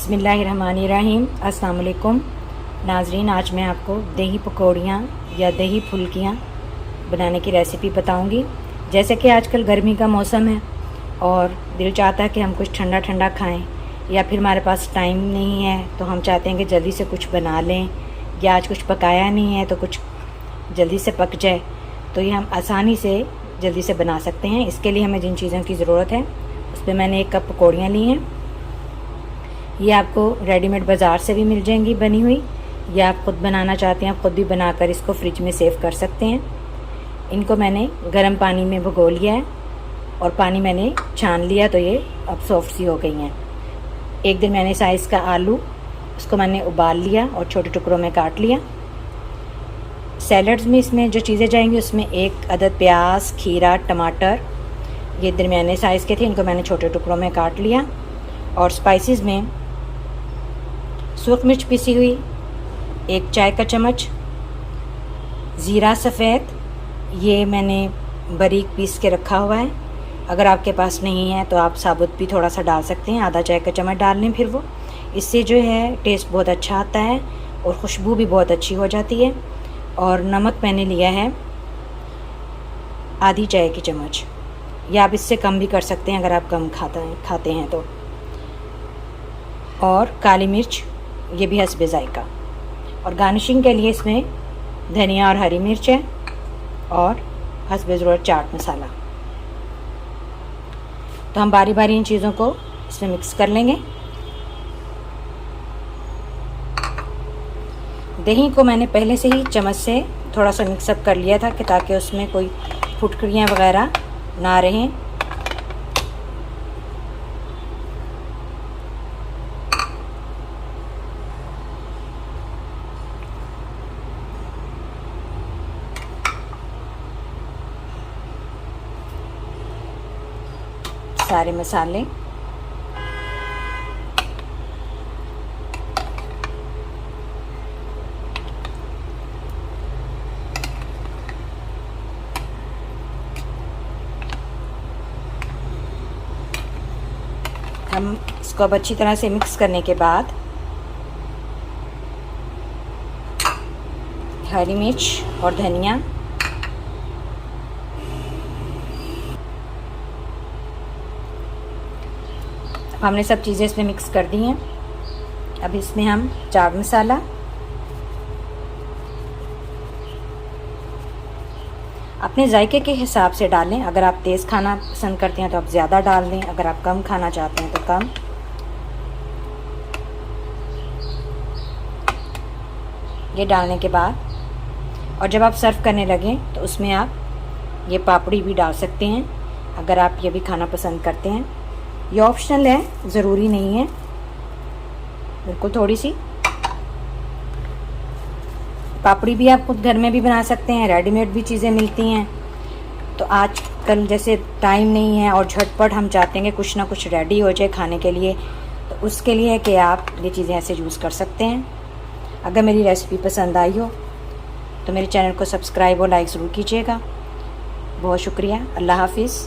बिस्मिल्लाहिर्रहमानिर्रहीम। अस्सलाम वालेकुम नाज़रीन, आज मैं आपको दही पकौड़ियाँ या दही फुल्कियाँ बनाने की रेसिपी बताऊंगी। जैसे कि आजकल गर्मी का मौसम है और दिल चाहता है कि हम कुछ ठंडा ठंडा खाएं, या फिर हमारे पास टाइम नहीं है तो हम चाहते हैं कि जल्दी से कुछ बना लें, या आज कुछ पकाया नहीं है तो कुछ जल्दी से पक जाए, तो ये हम आसानी से जल्दी से बना सकते हैं। इसके लिए हमें जिन चीज़ों की ज़रूरत है उस पर मैंने 1 कप पकौड़ियाँ ली हैं। ये आपको रेडीमेड बाज़ार से भी मिल जाएंगी बनी हुई, या आप ख़ुद बनाना चाहते हैं आप ख़ुद भी बनाकर इसको फ्रिज में सेव कर सकते हैं। इनको मैंने गर्म पानी में भिगो लिया है और पानी मैंने छान लिया, तो ये अब सॉफ्ट सी हो गई हैं। 1 दरमियाने साइज़ का आलू, उसको मैंने उबाल लिया और छोटे टुकड़ों में काट लिया। सैलड्स में इसमें जो चीज़ें जाएंगी उसमें 1 अदद प्याज, खीरा, टमाटर, ये दरमियाने साइज़ के थे, इनको मैंने छोटे टुकड़ों में काट लिया। और स्पाइसेस में सुर्ख मिर्च पिसी हुई 1 चाय का चम्मच, ज़ीरा सफ़ेद ये मैंने बारीक पीस के रखा हुआ है। अगर आपके पास नहीं है तो आप साबुत भी थोड़ा सा डाल सकते हैं, आधा चाय का चम्मच डाल लें, फिर वो इससे जो है टेस्ट बहुत अच्छा आता है और खुशबू भी बहुत अच्छी हो जाती है। और नमक मैंने लिया है आधी चाय की चम्मच, या आप इससे कम भी कर सकते हैं अगर आप कम खाते हैं तो। और काली मिर्च ये भी हस्बे ज़ायका। और गार्निशिंग के लिए इसमें धनिया और हरी मिर्च है और हस्बे ज़रूरत चाट मसाला। तो हम बारी बारी इन चीज़ों को इसमें मिक्स कर लेंगे। दही को मैंने पहले से ही चम्मच से थोड़ा सा मिक्सअप कर लिया था कि ताकि उसमें कोई फुटकरियाँ वगैरह ना रहें। सारे मसाले हम इसको अब अच्छी तरह से मिक्स करने के बाद हरी मिर्च और धनिया, हमने सब चीज़ें इसमें मिक्स कर दी हैं। अब इसमें हम चाट मसाला, अपने जायके के हिसाब से डालें। अगर आप तेज़ खाना पसंद करते हैं तो आप ज़्यादा डाल दें, अगर आप कम खाना चाहते हैं तो कम। ये डालने के बाद और जब आप सर्व करने लगें तो उसमें आप ये पापड़ी भी डाल सकते हैं अगर आप ये भी खाना पसंद करते हैं। ये ऑप्शनल है, ज़रूरी नहीं है, बिल्कुल थोड़ी सी पापड़ी भी आप खुद घर में भी बना सकते हैं, रेडीमेड भी चीज़ें मिलती हैं। तो आजकल जैसे टाइम नहीं है और झटपट हम चाहते हैं कि कुछ ना कुछ रेडी हो जाए खाने के लिए, तो उसके लिए है कि आप ये चीज़ें ऐसे यूज़ कर सकते हैं। अगर मेरी रेसिपी पसंद आई हो तो मेरे चैनल को सब्सक्राइब और लाइक ज़रूर कीजिएगा। बहुत शुक्रिया। अल्लाह हाफिज़।